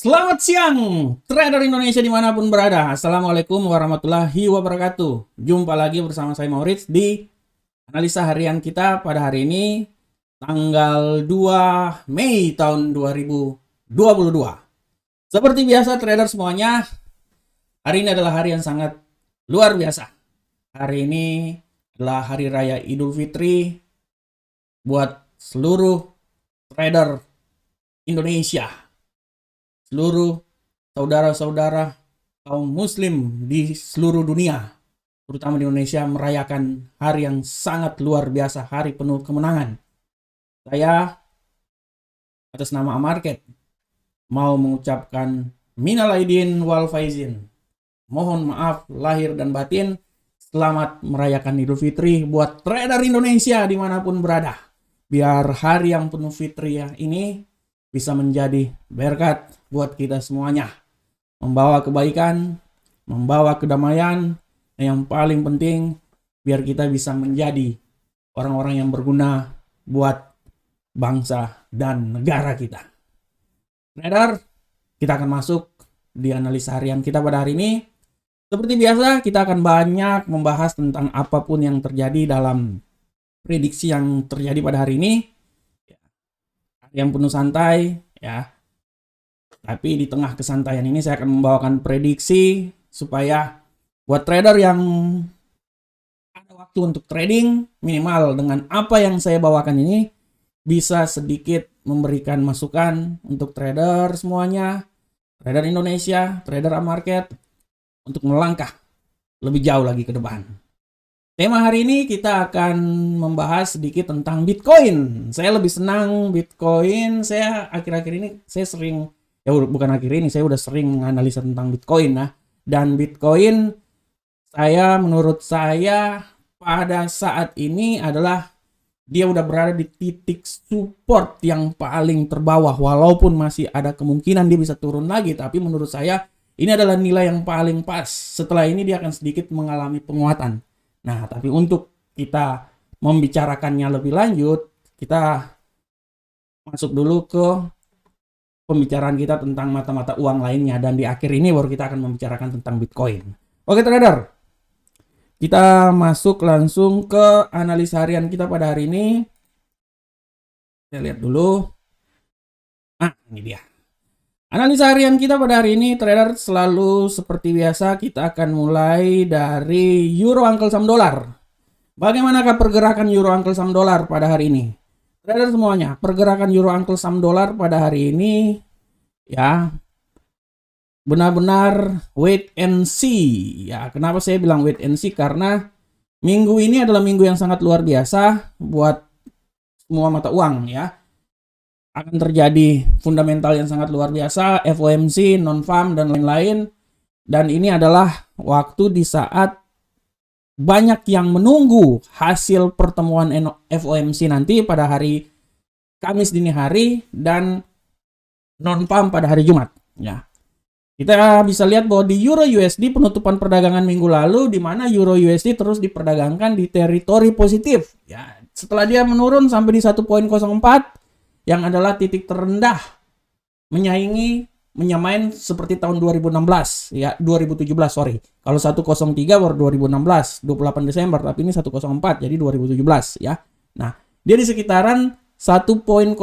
Selamat siang, trader Indonesia dimanapun berada. Assalamualaikum warahmatullahi wabarakatuh. Jumpa lagi bersama saya Maurits di analisa harian kita pada hari ini, tanggal 2 Mei tahun 2022. Seperti biasa trader semuanya, hari ini adalah hari yang sangat luar biasa. Hari ini adalah Hari Raya Idul Fitri buat seluruh trader Indonesia, seluruh saudara-saudara kaum muslim di seluruh dunia, terutama di Indonesia, merayakan hari yang sangat luar biasa, hari penuh kemenangan. Saya atas nama Amarket mau mengucapkan minal aidin wal faizin. Mohon maaf lahir dan batin. Selamat merayakan Idul Fitri buat trader Indonesia dimanapun berada. Biar hari yang penuh fitriah ini bisa menjadi berkat buat kita semuanya. Membawa kebaikan, membawa kedamaian, dan yang paling penting biar kita bisa menjadi orang-orang yang berguna buat bangsa dan negara kita. Trader, kita akan masuk di analisa harian kita pada hari ini. Seperti biasa, kita akan banyak membahas tentang apapun yang terjadi dalam prediksi yang terjadi pada hari ini. Hari yang penuh santai, ya. Tapi di tengah kesantaian ini saya akan membawakan prediksi supaya buat trader yang ada waktu untuk trading, minimal dengan apa yang saya bawakan ini bisa sedikit memberikan masukan untuk trader semuanya, trader Indonesia, trader Amarket, untuk melangkah lebih jauh lagi ke depan. Tema hari ini kita akan membahas sedikit tentang Bitcoin. Saya lebih senang Bitcoin. Saya akhir-akhir ini saya sering, ya bukan akhir ini, saya udah sering menganalisa tentang Bitcoin. Dan Bitcoin menurut saya pada saat ini adalah dia udah berada di titik support yang paling terbawah. Walaupun masih ada kemungkinan dia bisa turun lagi, tapi menurut saya ini adalah nilai yang paling pas. Setelah ini dia akan sedikit mengalami penguatan. Nah, tapi untuk kita membicarakannya lebih lanjut, kita masuk dulu ke pembicaraan kita tentang mata-mata uang lainnya. Dan di akhir ini baru kita akan membicarakan tentang Bitcoin. Oke trader, kita masuk langsung ke analisa harian kita pada hari ini. Kita lihat dulu. Ini dia. Analisa harian kita pada hari ini, trader, selalu seperti biasa kita akan mulai dari Euro Uncle Sam Dollar. Bagaimanakah pergerakan Euro Uncle Sam Dollar pada hari ini? Trader semuanya, pergerakan Euro Uncle Sam Dollar pada hari ini ya benar-benar wait and see. Ya, kenapa saya bilang wait and see? Karena minggu ini adalah minggu yang sangat luar biasa buat semua mata uang ya. Akan terjadi fundamental yang sangat luar biasa, FOMC, non-farm, dan lain-lain. Dan ini adalah waktu di saat banyak yang menunggu hasil pertemuan FOMC nanti pada hari Kamis dini hari dan non-farm pada hari Jumat. Ya. Kita bisa lihat bahwa di Euro USD penutupan perdagangan minggu lalu, di mana Euro USD terus diperdagangkan di teritori positif. Ya. Setelah dia menurun sampai di 1.04, yang adalah titik terendah menyamain seperti tahun 2016 ya, 2017 sorry. Kalau 103 baru 2016, 28 Desember, tapi ini 104 jadi 2017 ya. Nah, dia di sekitaran 1.05,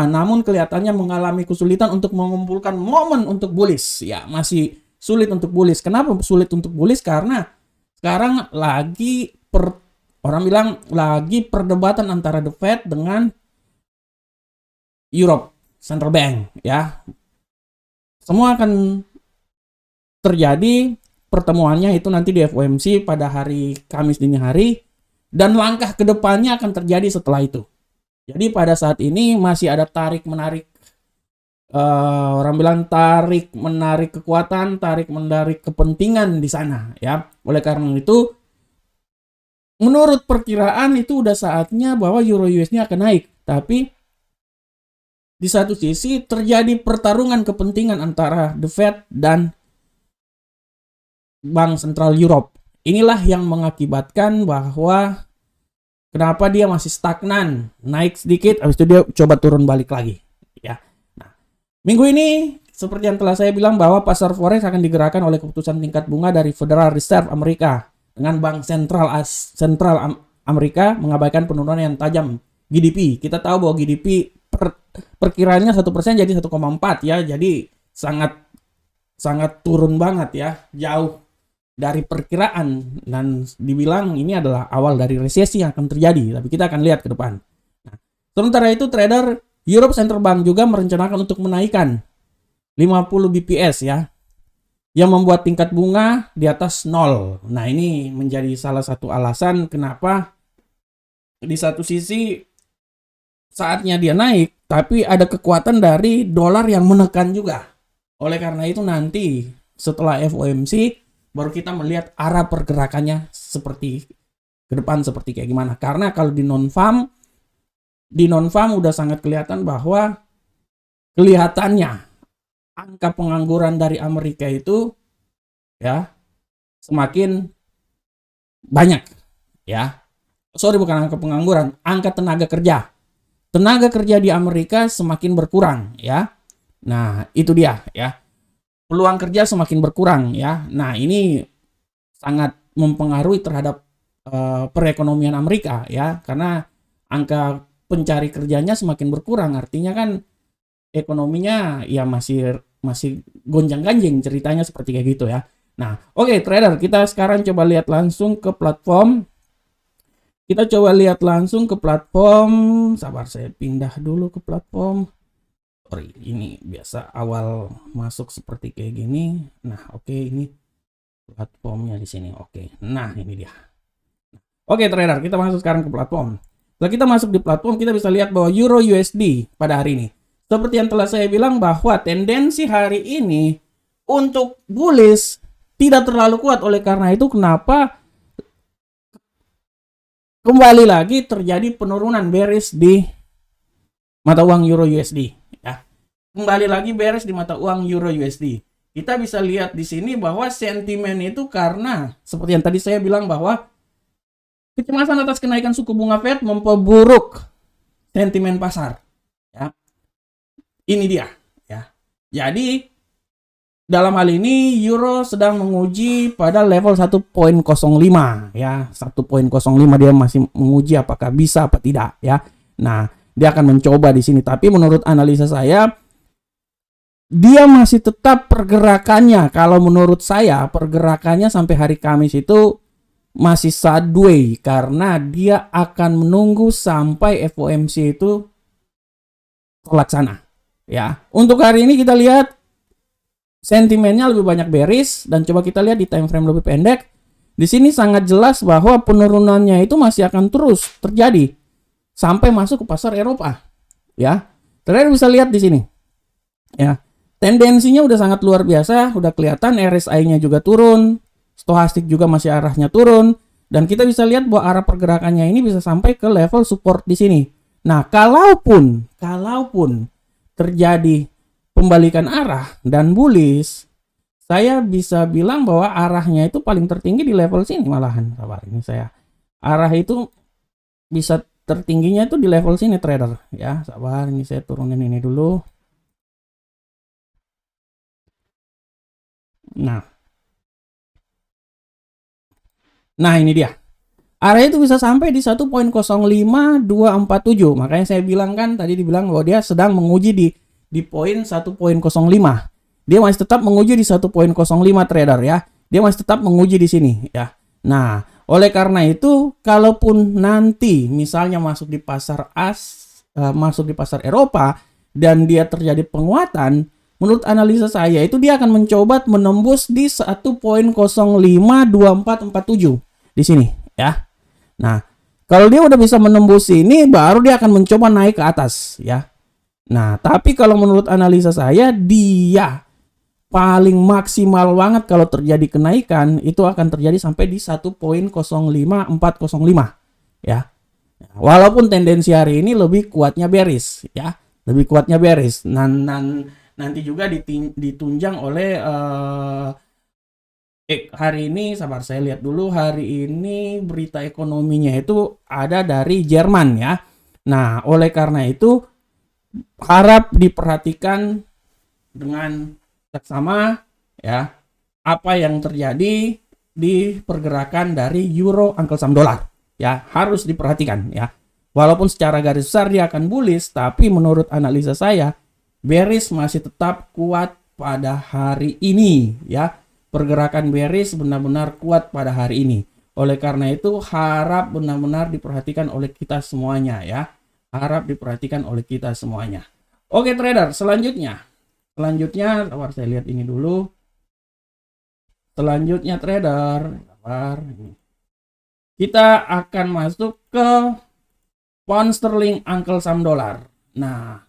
namun kelihatannya mengalami kesulitan untuk mengumpulkan momen untuk bullish ya, masih sulit untuk bullish. Kenapa sulit untuk bullish? Karena sekarang orang bilang lagi perdebatan antara The Fed dengan Europe Central Bank ya. Semua akan terjadi pertemuannya itu nanti di FOMC pada hari Kamis dini hari, dan langkah ke depannya akan terjadi setelah itu. Jadi pada saat ini masih ada tarik menarik, orang bilang tarik menarik kekuatan, tarik menarik kepentingan di sana ya. Oleh karena itu menurut perkiraan itu udah saatnya bahwa Euro USD akan naik, tapi di satu sisi terjadi pertarungan kepentingan antara The Fed dan Bank Sentral Europe. Inilah yang mengakibatkan bahwa kenapa dia masih stagnan, naik sedikit, habis itu dia coba turun balik lagi. Ya. Nah, minggu ini seperti yang telah saya bilang bahwa pasar forex akan digerakkan oleh keputusan tingkat bunga dari Federal Reserve Amerika dengan Bank Sentral Amerika mengabaikan penurunan yang tajam GDP. Kita tahu bahwa GDP perkiraannya 1% jadi 1,4 ya. Jadi sangat turun banget ya, jauh dari perkiraan, dan dibilang ini adalah awal dari resesi yang akan terjadi, tapi kita akan lihat ke depan. Nah, sementara itu trader Europe Central Bank juga merencanakan untuk menaikkan 50 BPS ya, yang membuat tingkat bunga di atas 0. Nah, ini menjadi salah satu alasan kenapa di satu sisi saatnya dia naik, tapi ada kekuatan dari dolar yang menekan juga. Oleh karena itu nanti setelah FOMC baru kita melihat arah pergerakannya seperti ke depan seperti kayak gimana. Karena kalau di non-farm udah sangat kelihatan bahwa kelihatannya angka pengangguran dari Amerika itu ya semakin banyak ya. Sorry, bukan angka pengangguran, angka tenaga kerja. Tenaga kerja di Amerika semakin berkurang ya. Nah, itu dia ya. Peluang kerja semakin berkurang ya. Nah, ini sangat mempengaruhi terhadap perekonomian Amerika ya, karena angka pencari kerjanya semakin berkurang. Artinya kan ekonominya ya masih gonjang-ganjing, ceritanya seperti kayak gitu ya. Nah, oke trader, kita sekarang coba lihat langsung ke platform. Sabar, saya pindah dulu ke platform. Sorry, ini biasa awal masuk seperti kayak gini. Nah, oke, ini platformnya di sini. Oke. Nah, ini dia. Oke, trader, kita masuk sekarang ke platform. Setelah kita masuk di platform, kita bisa lihat bahwa Euro USD pada hari ini, seperti yang telah saya bilang bahwa tendensi hari ini untuk bullish tidak terlalu kuat. Oleh karena itu kenapa kembali lagi terjadi penurunan bearish di mata uang Euro USD. Kembali lagi beres di mata uang Euro USD. Kita bisa lihat di sini bahwa sentimen itu karena seperti yang tadi saya bilang bahwa kecemasan atas kenaikan suku bunga Fed memperburuk sentimen pasar. Ya. Ini dia ya. Jadi dalam hal ini Euro sedang menguji pada level 1.05 ya. 1.05 dia masih menguji apakah bisa apa tidak ya. Nah, dia akan mencoba di sini, tapi menurut analisa saya dia masih tetap pergerakannya. Kalau menurut saya pergerakannya sampai hari Kamis itu masih sideways karena dia akan menunggu sampai FOMC itu terlaksana. Ya, untuk hari ini kita lihat sentimennya lebih banyak bearish, dan coba kita lihat di time frame lebih pendek. Di sini sangat jelas bahwa penurunannya itu masih akan terus terjadi sampai masuk ke pasar Eropa. Ya, kalian bisa lihat di sini. Ya. Tendensinya udah sangat luar biasa, udah kelihatan RSI-nya juga turun, stochastik juga masih arahnya turun, dan kita bisa lihat bahwa arah pergerakannya ini bisa sampai ke level support di sini. Nah, kalaupun terjadi pembalikan arah dan bullish, saya bisa bilang bahwa arahnya itu paling tertinggi di level sini malahan. Sabar, ini saya arah itu bisa tertingginya itu di level sini trader ya. Sabar, ini saya turunin ini dulu. Nah ini dia. Area itu bisa sampai di 1.05247. Makanya saya bilang kan tadi dibilang bahwa dia sedang menguji di poin 1.05. Dia masih tetap menguji di 1.05 trader ya. Dia masih tetap menguji di sini ya. Nah, oleh karena itu kalaupun nanti misalnya masuk di pasar Eropa dan dia terjadi penguatan, menurut analisa saya itu dia akan mencoba menembus di 1.052447 di sini ya. Nah, kalau dia udah bisa menembus ini baru dia akan mencoba naik ke atas ya. Nah, tapi kalau menurut analisa saya dia paling maksimal banget kalau terjadi kenaikan itu akan terjadi sampai di 1.05405 ya. Walaupun tendensi hari ini lebih kuatnya bearish ya, lebih kuatnya bearish. Nanti juga ditunjang oleh hari ini, sabar saya lihat dulu, hari ini berita ekonominya itu ada dari Jerman ya. Nah, oleh karena itu harap diperhatikan dengan sama ya apa yang terjadi di pergerakan dari euro angkel saham dolar ya, harus diperhatikan ya. Walaupun secara garis besar dia akan bullish, tapi menurut analisa saya bearish masih tetap kuat pada hari ini ya. Pergerakan bearish benar-benar kuat pada hari ini. Oleh karena itu harap benar-benar diperhatikan oleh kita semuanya ya. Harap diperhatikan oleh kita semuanya. Oke trader, selanjutnya saya lihat ini dulu. Selanjutnya trader, kita akan masuk ke pound sterling angkel saham dolar. Nah,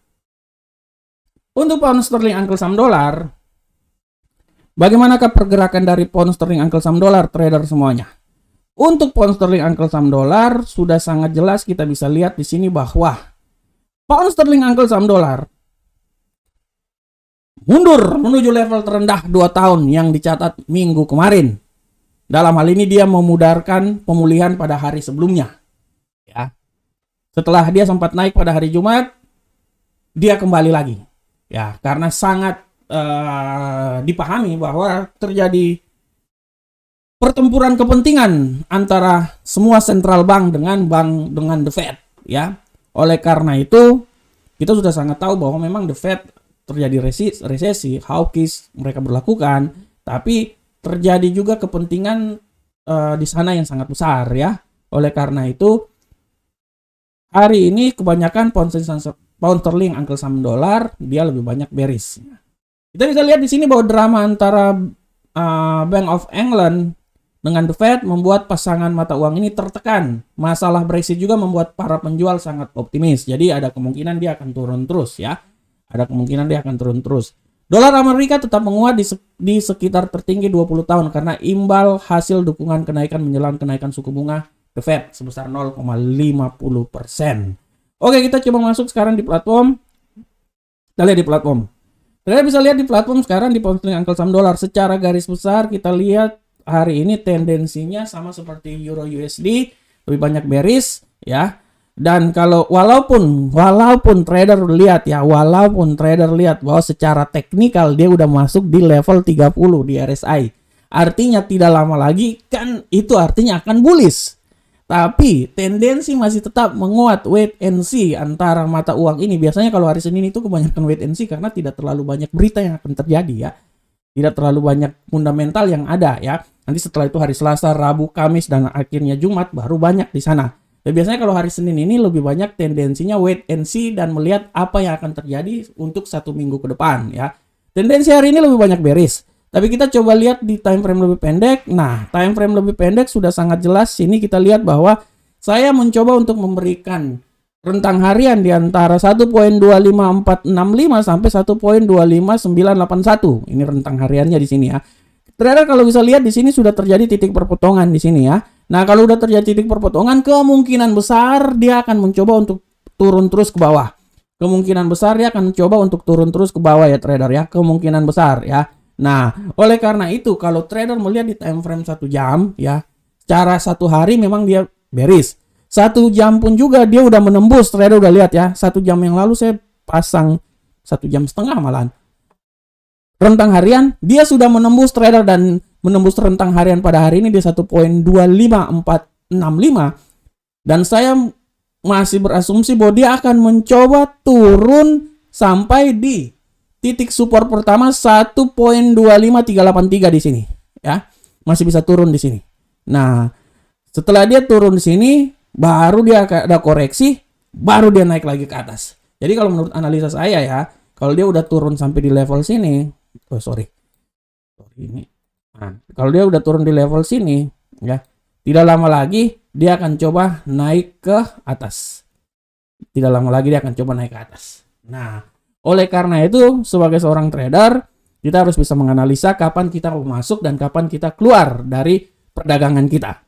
untuk pound sterling angkel saham dolar, bagaimanakah pergerakan dari pound sterling angkel saham dolar trader semuanya? Untuk pound sterling angkel saham dolar sudah sangat jelas kita bisa lihat di sini bahwa pound sterling angkel saham dolar mundur menuju level terendah 2 tahun yang dicatat minggu kemarin. Dalam hal ini dia memudarkan pemulihan pada hari sebelumnya. Ya. Setelah dia sempat naik pada hari Jumat, dia kembali lagi. Ya, karena sangat dipahami bahwa terjadi pertempuran kepentingan antara semua central bank dengan The Fed, ya. Oleh karena itu, kita sudah sangat tahu bahwa memang The Fed terjadi resesi, hawkish mereka berlakukan, tapi terjadi juga kepentingan di sana yang sangat besar ya. Oleh karena itu hari ini kebanyakan pound sterling angkel saham dolar dia lebih banyak bearish. Kita bisa lihat di sini bahwa drama antara Bank of England dengan The Fed membuat pasangan mata uang ini tertekan. Masalah Brexit juga membuat para penjual sangat optimis. Jadi ada kemungkinan dia akan turun terus ya. Ada kemungkinan dia akan turun terus. Dolar Amerika tetap menguat di sekitar tertinggi 20 tahun karena imbal hasil dukungan kenaikan menjelang kenaikan suku bunga The Fed sebesar 0,50%. Oke, kita coba masuk sekarang di platform. Kita lihat di platform. Kita bisa lihat di platform sekarang di pound sterling angkel saham dolar secara garis besar kita lihat hari ini tendensinya sama seperti Euro USD, lebih banyak bearish ya. Dan kalau walaupun trader lihat bahwa secara teknikal dia udah masuk di level 30 di RSI. Artinya tidak lama lagi kan itu artinya akan bullish. Tapi tendensi masih tetap menguat, wait and see antara mata uang ini. Biasanya kalau hari Senin itu kebanyakan wait and see karena tidak terlalu banyak berita yang akan terjadi ya. Tidak terlalu banyak fundamental yang ada ya. Nanti setelah itu hari Selasa, Rabu, Kamis dan akhirnya Jumat baru banyak di sana. Dan biasanya kalau hari Senin ini lebih banyak tendensinya wait and see dan melihat apa yang akan terjadi untuk 1 minggu ke depan ya. Tendensi hari ini lebih banyak bearish. Tapi kita coba lihat di time frame lebih pendek. Nah, time frame lebih pendek sudah sangat jelas. Sini kita lihat bahwa saya mencoba untuk memberikan rentang harian di antara 1.25465 sampai 1.25981. Ini rentang hariannya di sini ya. Trader kalau bisa lihat di sini sudah terjadi titik perpotongan di sini ya. Nah, kalau udah terjadi titik perpotongan, kemungkinan besar dia akan mencoba untuk turun terus ke bawah. Kemungkinan besar dia akan mencoba untuk turun terus ke bawah ya trader ya. Kemungkinan besar ya. Nah, oleh karena itu kalau trader melihat di time frame 1 jam ya, secara 1 hari memang dia bearish. 1 jam pun juga dia udah menembus, trader udah lihat ya. 1 jam yang lalu saya pasang 1 jam setengah malahan. Rentang harian dia sudah menembus trader dan menembus rentang harian pada hari ini di 1.25465 dan saya masih berasumsi bahwa dia akan mencoba turun sampai di titik support pertama 1.25383 di sini ya. Masih bisa turun di sini. Nah, setelah dia turun di sini baru dia ada koreksi, baru dia naik lagi ke atas. Jadi kalau menurut analisa saya ya, kalau dia udah turun sampai di level sini, nah, kalau dia udah turun di level sini ya, tidak lama lagi dia akan coba naik ke atas. Tidak lama lagi dia akan coba naik ke atas. Nah, oleh karena itu sebagai seorang trader kita harus bisa menganalisa kapan kita mau masuk dan kapan kita keluar dari perdagangan kita.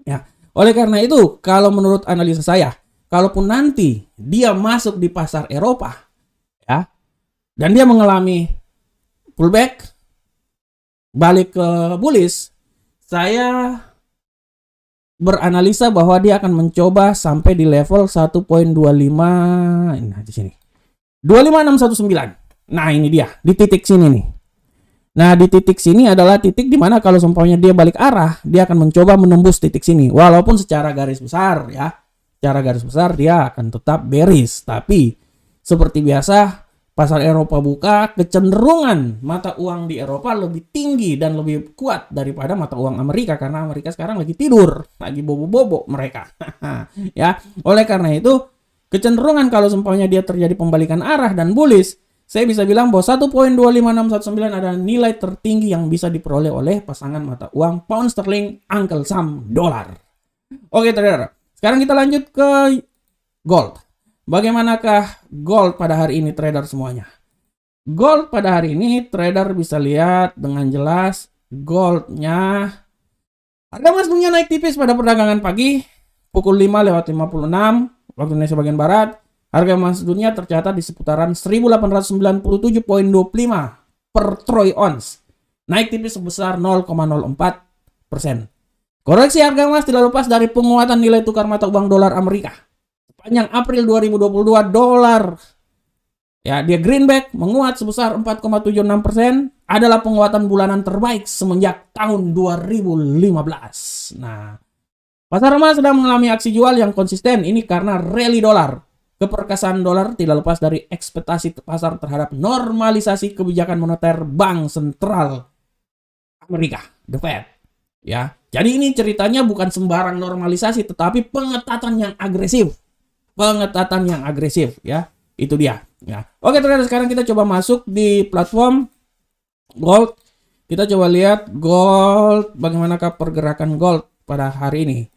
Ya, oleh karena itu kalau menurut analisa saya, kalaupun nanti dia masuk di pasar Eropa ya, dan dia mengalami pullback balik ke bullish, saya beranalisa bahwa dia akan mencoba sampai di level 1.25 nah di sini. 25619. Nah, ini dia di titik sini nih. Nah, di titik sini adalah titik di mana kalau seumpamanya dia balik arah, dia akan mencoba menembus titik sini. Walaupun secara garis besar ya, secara garis besar dia akan tetap bearish. Tapi seperti biasa, pasar Eropa buka, kecenderungan mata uang di Eropa lebih tinggi dan lebih kuat daripada mata uang Amerika, karena Amerika sekarang lagi tidur, lagi bobo-bobo mereka. Ya, oleh karena itu kecenderungan kalau seumpamanya dia terjadi pembalikan arah dan bullish, saya bisa bilang bahwa 1.25619 adalah nilai tertinggi yang bisa diperoleh oleh pasangan mata uang pound sterling, Uncle Sam, dolar. Oke, trader. Sekarang kita lanjut ke gold. Bagaimanakah gold pada hari ini, trader semuanya? Gold pada hari ini, trader bisa lihat dengan jelas goldnya. Harga emas dunia naik tipis pada perdagangan pagi, pukul 5:56 waktu Indonesia bagian Barat. Harga emas dunia tercatat di seputaran 1897.25 per troy ounce. Naik tipis sebesar 0,04%. Koreksi harga emas tidak lepas dari penguatan nilai tukar mata uang dolar Amerika. Sepanjang April 2022, dolar ya, dia greenback menguat sebesar 4,76%, adalah penguatan bulanan terbaik semenjak tahun 2015. Nah, pasar emas sedang mengalami aksi jual yang konsisten ini karena rally dolar. Keperkasaan dolar tidak lepas dari ekspektasi pasar terhadap normalisasi kebijakan moneter Bank Sentral Amerika, The Fed. Ya, jadi ini ceritanya bukan sembarang normalisasi, tetapi pengetatan yang agresif. Pengetatan yang agresif, ya. Itu dia. Ya. Oke, teman-teman, sekarang kita coba masuk di platform gold. Kita coba lihat gold, bagaimanakah pergerakan gold pada hari ini.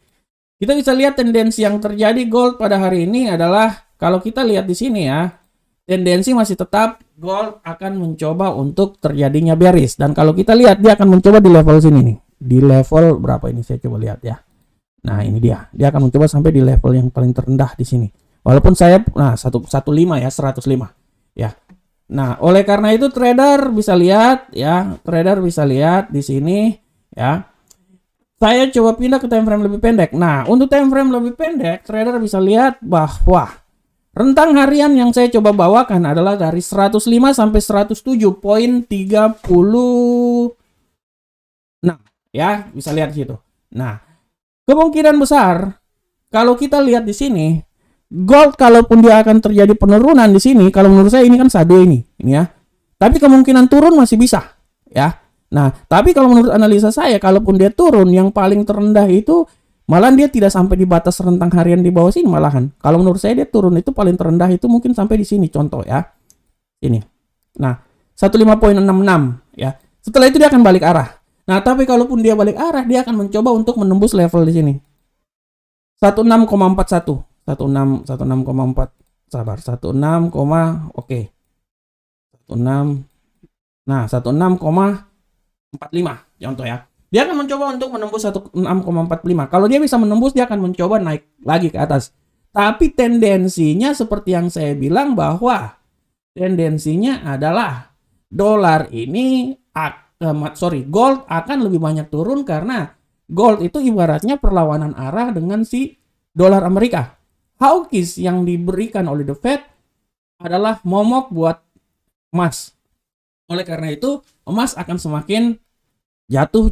Kita bisa lihat tendensi yang terjadi gold pada hari ini adalah, kalau kita lihat di sini ya, tendensi masih tetap gold akan mencoba untuk terjadinya bearish. Dan kalau kita lihat, dia akan mencoba di level sini nih. Di level berapa ini? Saya coba lihat ya. Nah, ini dia. Dia akan mencoba sampai di level yang paling terendah di sini. Walaupun saya, 115 ya, 105 ya. Nah, oleh karena itu trader bisa lihat ya, trader bisa lihat di sini ya. Saya coba pindah ke time frame lebih pendek. Nah, untuk time frame lebih pendek, trader bisa lihat bahwa rentang harian yang saya coba bawakan adalah dari 105 sampai 107.36 ya, bisa lihat di situ. Nah, kemungkinan besar kalau kita lihat di sini, gold kalaupun dia akan terjadi penurunan di sini, kalau menurut saya ini kan shadow ini ya. Tapi kemungkinan turun masih bisa ya. Nah, tapi kalau menurut analisa saya, kalaupun dia turun, yang paling terendah itu malah dia tidak sampai di batas rentang harian di bawah sini malahan. Kalau menurut saya dia turun itu paling terendah itu mungkin sampai di sini, contoh ya. Ini. Nah, 15.66 ya. Setelah itu dia akan balik arah. Nah, tapi kalaupun dia balik arah, dia akan mencoba untuk menembus level di sini. 16,41. 16,4. Sabar, 16, oke. 16. Nah, 16,45 contoh ya. Dia akan mencoba untuk menembus 16,45. Kalau dia bisa menembus, dia akan mencoba naik lagi ke atas. Tapi tendensinya seperti yang saya bilang, bahwa tendensinya adalah dolar ini gold akan lebih banyak turun, karena gold itu ibaratnya perlawanan arah dengan si dolar Amerika. Hawkish yang diberikan oleh The Fed adalah momok buat emas. Oleh karena itu, emas akan semakin jatuh.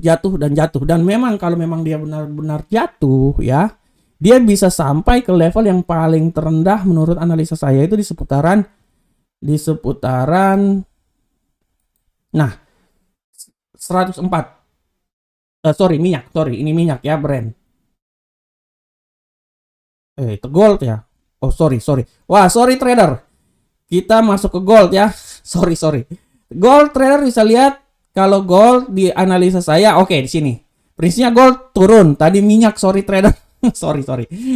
Dan memang kalau memang dia benar-benar jatuh ya, dia bisa sampai ke level yang paling terendah menurut analisa saya itu di seputaran nah 104. Ini minyak ya, Brent. Itu gold ya. Oh, sorry. Wah, sorry trader. Kita masuk ke gold ya. Sorry. Gold, trader bisa lihat kalau gold di analisa saya, oke, di sini. Prinsipnya gold turun. Tadi minyak, sorry trader. sorry.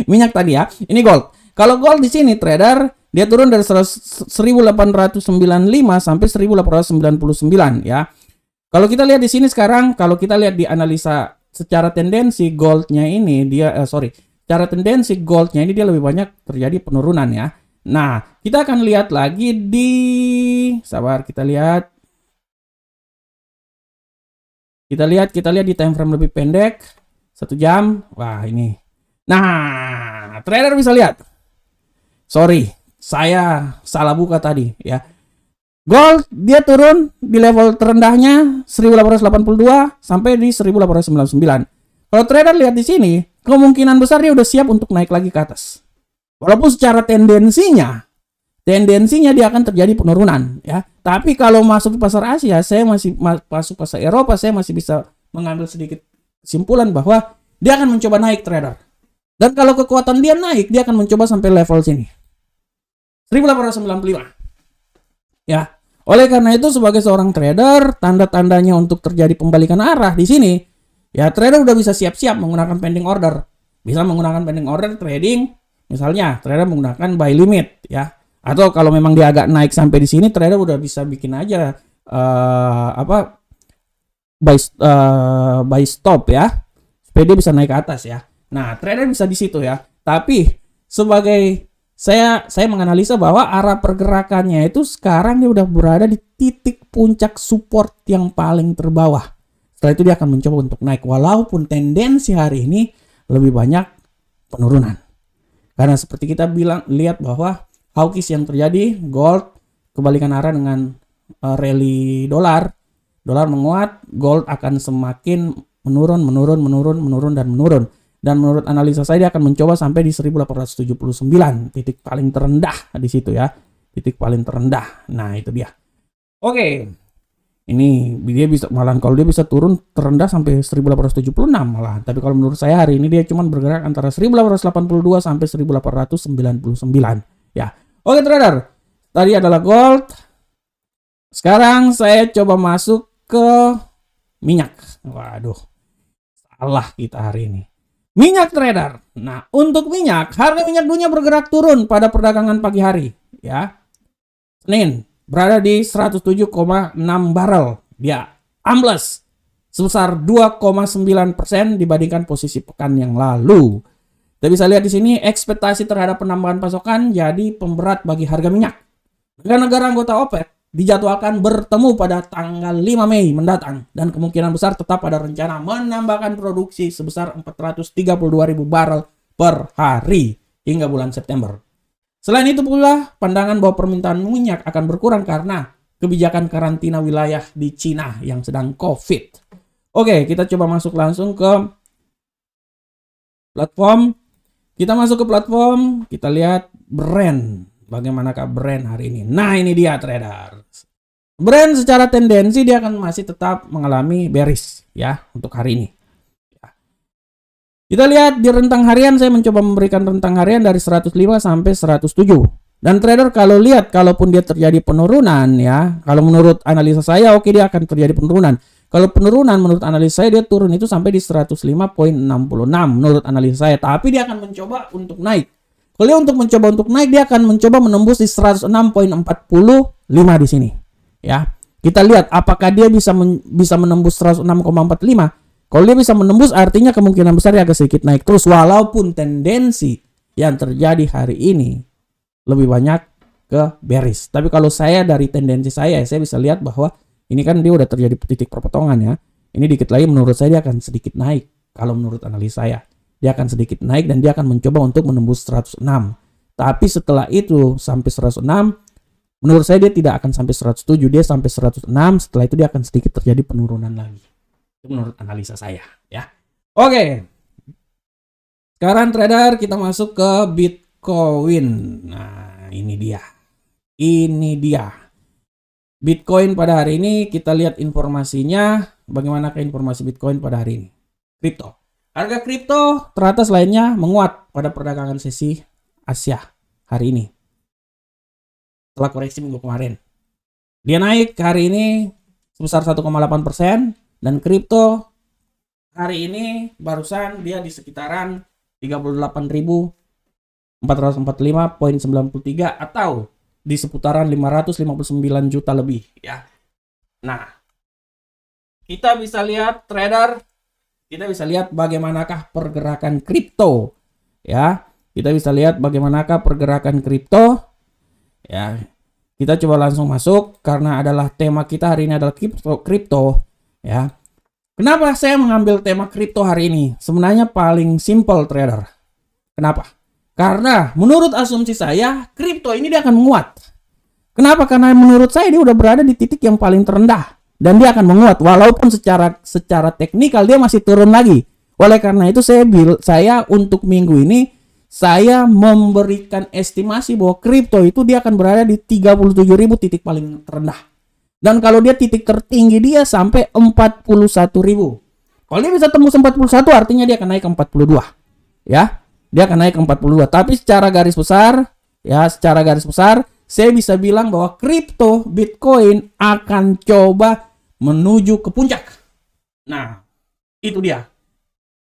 Minyak tadi ya. Ini gold. Kalau gold di sini trader, dia turun dari 1895 sampai 1899 ya. Kalau kita lihat di sini sekarang, kalau kita lihat di analisa secara tendensi goldnya ini secara tendensi goldnya ini dia lebih banyak terjadi penurunan ya. Nah, kita akan lihat lagi kita lihat di time frame lebih pendek 1 jam. Wah, ini. Nah, trader bisa lihat. Sorry, saya salah buka tadi ya. Gold dia turun di level terendahnya 1882 sampai di 1899. Kalau trader lihat di sini, kemungkinan besar dia udah siap untuk naik lagi ke atas. Walaupun secara tendensinya dia akan terjadi penurunan ya. Tapi kalau masuk ke pasar Asia, saya masih masuk pasar Eropa, saya masih bisa mengambil sedikit kesimpulan bahwa dia akan mencoba naik trader. Dan kalau kekuatan dia naik, dia akan mencoba sampai level sini. 1895. Ya. Oleh karena itu sebagai seorang trader, tanda-tandanya untuk terjadi pembalikan arah di sini, ya trader udah bisa siap-siap menggunakan pending order. Bisa menggunakan pending order trading, misalnya trader menggunakan buy limit ya. Atau kalau memang dia agak naik sampai di sini, trader udah bisa bikin aja buy stop ya, supaya dia bisa naik ke atas ya. Nah, trader bisa di situ ya. Tapi sebagai saya menganalisa bahwa arah pergerakannya itu sekarang dia udah berada di titik puncak support yang paling terbawah. Setelah itu dia akan mencoba untuk naik walaupun tendensi hari ini lebih banyak penurunan. Karena seperti kita lihat bahwa hawkish yang terjadi, gold kebalikan arah dengan rally dolar menguat, gold akan semakin menurun. Dan menurut analisa saya dia akan mencoba sampai di 1879, titik paling terendah di situ ya. Titik paling terendah. Nah, itu dia. Oke. Ini dia bisa kalau dia bisa turun terendah sampai 1876 malah. Tapi kalau menurut saya hari ini dia cuma bergerak antara 1882 sampai 1899 ya. Oke trader. Tadi adalah gold. Sekarang saya coba masuk ke minyak. Waduh. Salah kita hari ini. Minyak trader. Nah, untuk minyak, harga minyak dunia bergerak turun pada perdagangan pagi hari, ya. Senin berada di 107,6 barrel. Dia ambles sebesar 2,9% dibandingkan posisi pekan yang lalu. Kita bisa lihat di sini ekspektasi terhadap penambahan pasokan jadi pemberat bagi harga minyak. Negara-negara anggota OPEC dijadwalkan bertemu pada tanggal 5 Mei mendatang dan kemungkinan besar tetap ada rencana menambahkan produksi sebesar 432.000 barel per hari hingga bulan September. Selain itu pula, pandangan bahwa permintaan minyak akan berkurang karena kebijakan karantina wilayah di Cina yang sedang COVID. Oke, kita coba masuk langsung ke platform. Kita masuk ke platform, kita lihat Brent. Bagaimanakah Brent hari ini? Nah, ini dia trader. Brent secara tendensi dia akan masih tetap mengalami bearish ya untuk hari ini. Kita lihat di rentang harian, saya mencoba memberikan rentang harian dari 105 sampai 107. Dan trader kalau lihat kalaupun dia terjadi penurunan ya, kalau menurut analisa saya oke dia akan terjadi penurunan. Kalau penurunan menurut analisa saya dia turun itu sampai di 105.66 menurut analisa saya, tapi dia akan mencoba untuk naik. Kalau untuk mencoba untuk naik, dia akan mencoba menembus di 106.45 di sini. Ya, kita lihat apakah dia bisa menembus 106.45. Kalau dia bisa menembus, artinya kemungkinan besar dia agak sedikit naik terus. Walaupun tendensi yang terjadi hari ini lebih banyak ke bearish. Tapi kalau saya dari tendensi saya bisa lihat bahwa ini kan dia udah terjadi titik perpotongan ya. Ini dikit lagi menurut saya dia akan sedikit naik. Kalau menurut analis saya. Dia akan sedikit naik dan dia akan mencoba untuk menembus 106. Tapi setelah itu sampai 106, menurut saya dia tidak akan sampai 107, dia sampai 106, setelah itu dia akan sedikit terjadi penurunan lagi. Itu menurut analisa saya ya. Oke. Sekarang trader kita masuk ke Bitcoin. Nah, ini dia. Ini dia. Bitcoin pada hari ini kita lihat informasinya, bagaimana ke informasi Bitcoin pada hari ini. Kripto. Harga kripto teratas lainnya menguat pada perdagangan sesi Asia hari ini. Setelah koreksi minggu kemarin. Dia naik hari ini sebesar 1,8% dan kripto hari ini barusan dia di sekitaran 38.445.93 atau di seputaran 559 juta lebih ya. Nah, kita bisa lihat trader, kita bisa lihat bagaimanakah pergerakan kripto ya. Kita bisa lihat bagaimanakah pergerakan kripto ya. Kita coba langsung masuk karena adalah tema kita hari ini adalah kripto ya. Kenapa saya mengambil tema kripto hari ini? Sebenarnya paling simple trader. Kenapa? Karena menurut asumsi saya kripto ini dia akan menguat. Kenapa? Karena menurut saya dia udah berada di titik yang paling terendah dan dia akan menguat walaupun secara teknikal dia masih turun lagi. Oleh karena itu saya untuk minggu ini saya memberikan estimasi bahwa kripto itu dia akan berada di 37.000 titik paling terendah. Dan kalau dia titik tertinggi dia sampai 41.000. Kalau dia bisa tembus 41 artinya dia akan naik ke 42. Ya. Dia akan naik ke 42. Tapi secara garis besar saya bisa bilang bahwa kripto Bitcoin akan coba menuju ke puncak. Nah, itu dia.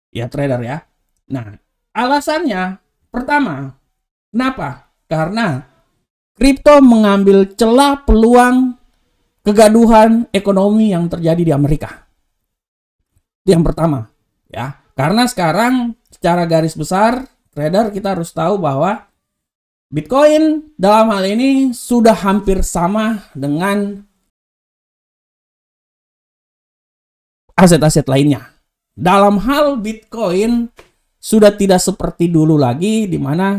Ya trader ya. Nah, alasannya pertama, kenapa? Karena kripto mengambil celah peluang kegaduhan ekonomi yang terjadi di Amerika. Itu yang pertama, ya. Karena sekarang secara garis besar trader kita harus tahu bahwa Bitcoin dalam hal ini sudah hampir sama dengan aset-aset lainnya. Dalam hal Bitcoin sudah tidak seperti dulu lagi di mana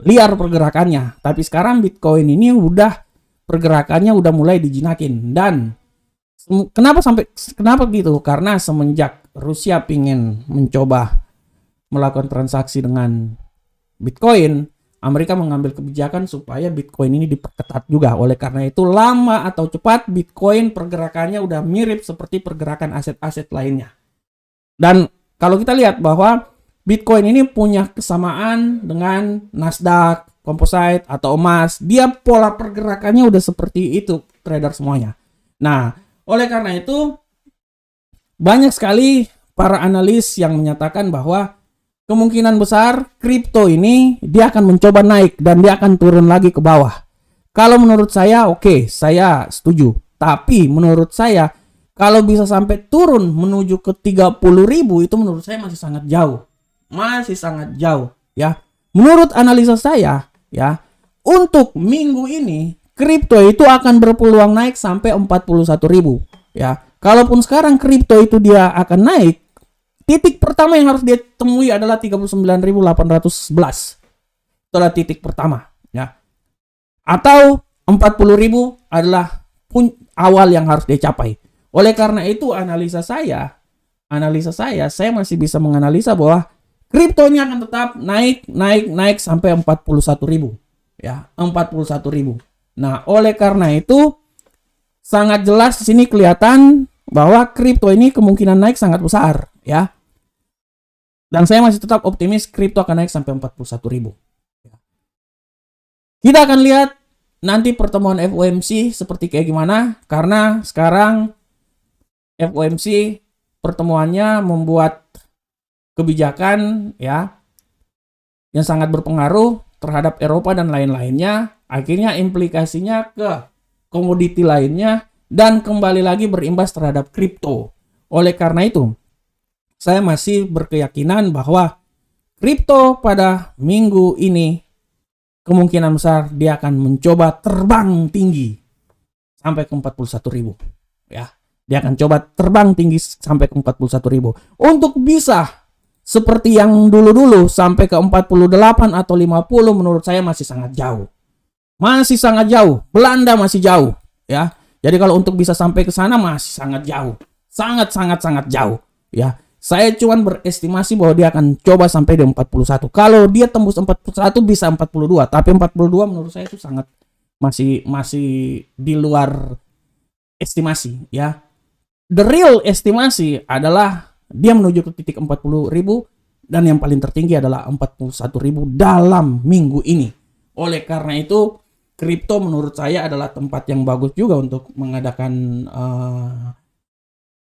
liar pergerakannya. Tapi sekarang Bitcoin ini pergerakannya udah mulai dijinakin. Dan kenapa gitu? Karena semenjak Rusia ingin mencoba melakukan transaksi dengan Bitcoin, Amerika mengambil kebijakan supaya Bitcoin ini diperketat juga. Oleh karena itu lama atau cepat Bitcoin pergerakannya udah mirip seperti pergerakan aset-aset lainnya. Dan kalau kita lihat bahwa Bitcoin ini punya kesamaan dengan Nasdaq, Composite atau emas. Dia pola pergerakannya udah seperti itu trader semuanya. Nah, oleh karena itu banyak sekali para analis yang menyatakan bahwa kemungkinan besar kripto ini dia akan mencoba naik dan dia akan turun lagi ke bawah. Kalau menurut saya oke, saya setuju. Tapi menurut saya kalau bisa sampai turun menuju ke 30.000 itu menurut saya masih sangat jauh. Masih sangat jauh ya. Menurut analisa saya ya, untuk minggu ini kripto itu akan berpeluang naik sampai 41.000 ya. Kalaupun sekarang kripto itu dia akan naik, titik pertama yang harus dia temui adalah 39.811. Itulah titik pertama, ya. Atau 40.000 adalah awal yang harus dia capai. Oleh karena itu analisa saya masih bisa menganalisa bahwa kripto ini akan tetap naik sampai 41.000, ya, 41.000. Nah, oleh karena itu sangat jelas di sini kelihatan bahwa kripto ini kemungkinan naik sangat besar, ya. Dan saya masih tetap optimis kripto akan naik sampai 41.000. Kita akan lihat nanti pertemuan FOMC seperti kayak gimana. Karena sekarang FOMC pertemuannya membuat kebijakan ya yang sangat berpengaruh terhadap Eropa dan lain-lainnya. Akhirnya implikasinya ke komoditi lainnya dan kembali lagi berimbas terhadap kripto. Oleh karena itu saya masih berkeyakinan bahwa kripto pada minggu ini kemungkinan besar dia akan mencoba terbang tinggi sampai ke 41.000. Ya, dia akan coba terbang tinggi sampai ke 41.000. Untuk bisa seperti yang dulu-dulu sampai ke 48 atau 50 menurut saya masih sangat jauh. Masih sangat jauh. Belanda masih jauh, ya. Jadi kalau untuk bisa sampai ke sana masih sangat jauh. Sangat jauh, ya. Saya cuma berestimasi bahwa dia akan coba sampai di 41. Kalau dia tembus 41 bisa 42, tapi 42 menurut saya itu sangat masih di luar estimasi, ya. The real estimasi adalah dia menuju ke titik 40.000 dan yang paling tertinggi adalah 41.000 dalam minggu ini. Oleh karena itu, kripto menurut saya adalah tempat yang bagus juga untuk mengadakan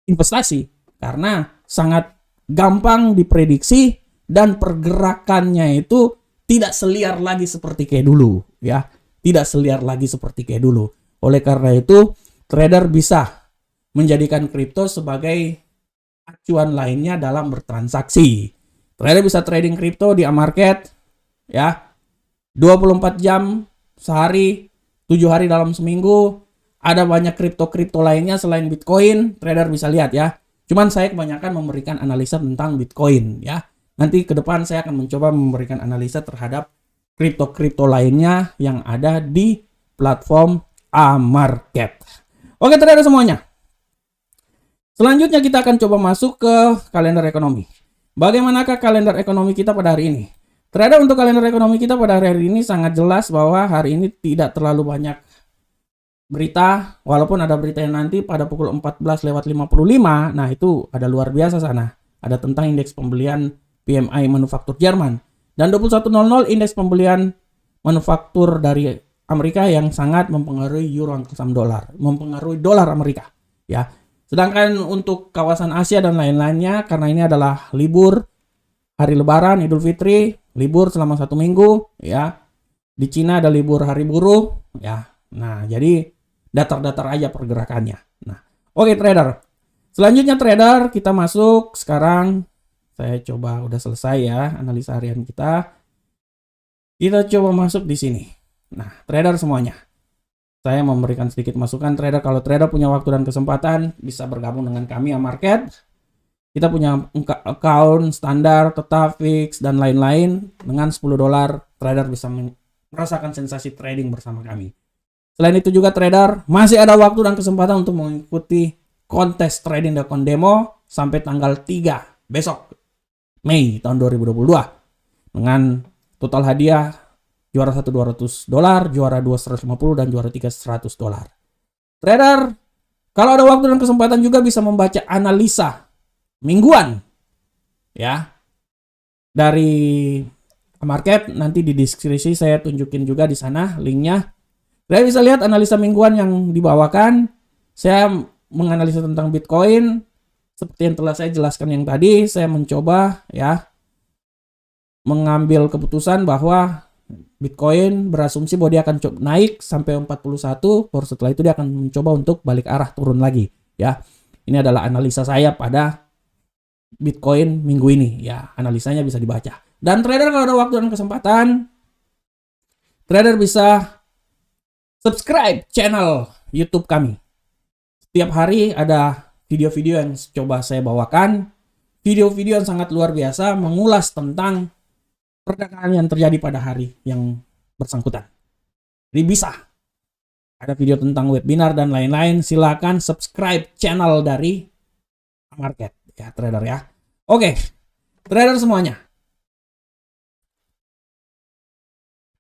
investasi karena sangat gampang diprediksi dan pergerakannya itu tidak seliar lagi seperti kayak dulu, ya. Tidak seliar lagi seperti kayak dulu. Oleh karena itu, trader bisa menjadikan kripto sebagai acuan lainnya dalam bertransaksi. Trader bisa trading kripto di market, ya. 24 jam sehari, 7 hari dalam seminggu. Ada banyak kripto-kripto lainnya selain Bitcoin, trader bisa lihat ya. Cuman saya kebanyakan memberikan analisa tentang Bitcoin ya. Nanti ke depan saya akan mencoba memberikan analisa terhadap kripto-kripto lainnya yang ada di platform Market. Oke trader semuanya. Selanjutnya kita akan coba masuk ke kalender ekonomi. Bagaimanakah kalender ekonomi kita pada hari ini? Trader, untuk kalender ekonomi kita pada hari ini sangat jelas bahwa hari ini tidak terlalu banyak berita, walaupun ada berita yang nanti pada pukul 14:55. Nah, itu ada luar biasa sana. Ada tentang indeks pembelian PMI manufaktur Jerman. Dan 21.00 indeks pembelian manufaktur dari Amerika yang sangat mempengaruhi euro angkutan dolar, mempengaruhi dolar Amerika, ya. Sedangkan untuk kawasan Asia dan lain-lainnya, karena ini adalah libur hari Lebaran, Idul Fitri, libur selama 1 minggu, ya. Di Cina ada libur hari buruh, ya. Nah, jadi datar-datar aja pergerakannya. Nah, oke trader. Selanjutnya trader, kita masuk sekarang. Saya coba udah selesai ya analisa harian kita. Kita coba masuk di sini. Nah, trader semuanya. Saya memberikan sedikit masukan trader, kalau trader punya waktu dan kesempatan bisa bergabung dengan kami Market. Kita punya account standar, tetap, fix dan lain-lain. Dengan $10 trader bisa merasakan sensasi trading bersama kami. Selain itu juga trader masih ada waktu dan kesempatan untuk mengikuti kontes trading.com demo sampai tanggal 3 besok Mei tahun 2022 dengan total hadiah juara 1 $200, juara 2 $150 dan juara 3 $100. Trader, kalau ada waktu dan kesempatan juga bisa membaca analisa mingguan ya dari Market, nanti di deskripsi saya tunjukin juga di sana linknya. Saya bisa lihat analisa mingguan yang dibawakan. Saya menganalisa tentang Bitcoin seperti yang telah saya jelaskan yang tadi. Saya mencoba ya mengambil keputusan bahwa Bitcoin berasumsi bahwa dia akan naik sampai 41, baru setelah itu dia akan mencoba untuk balik arah turun lagi ya. Ini adalah analisa saya pada Bitcoin minggu ini ya. Analisanya bisa dibaca. Dan trader kalau ada waktu dan kesempatan, trader bisa subscribe channel YouTube kami. Setiap hari ada video-video yang coba saya bawakan. Video-video yang sangat luar biasa mengulas tentang perdagangan yang terjadi pada hari yang bersangkutan. Jadi bisa ada video tentang webinar dan lain-lain. Silakan subscribe channel dari Market ya trader ya. Oke, trader semuanya.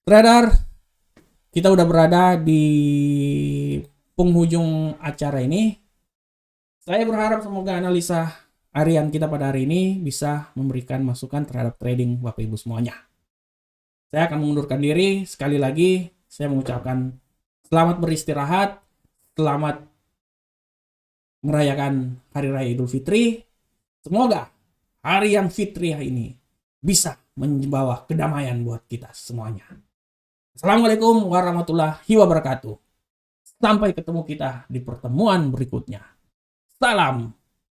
Trader, kita udah berada di penghujung acara ini. Saya berharap semoga analisa harian kita pada hari ini bisa memberikan masukan terhadap trading Bapak Ibu semuanya. Saya akan mengundurkan diri. Sekali lagi, saya mengucapkan selamat beristirahat, selamat merayakan Hari Raya Idul Fitri. Semoga hari yang fitriah ini bisa membawa kedamaian buat kita semuanya. Assalamualaikum warahmatullahi wabarakatuh. Sampai ketemu kita di pertemuan berikutnya. Salam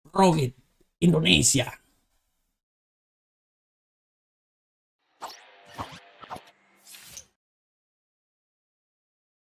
Profit Indonesia.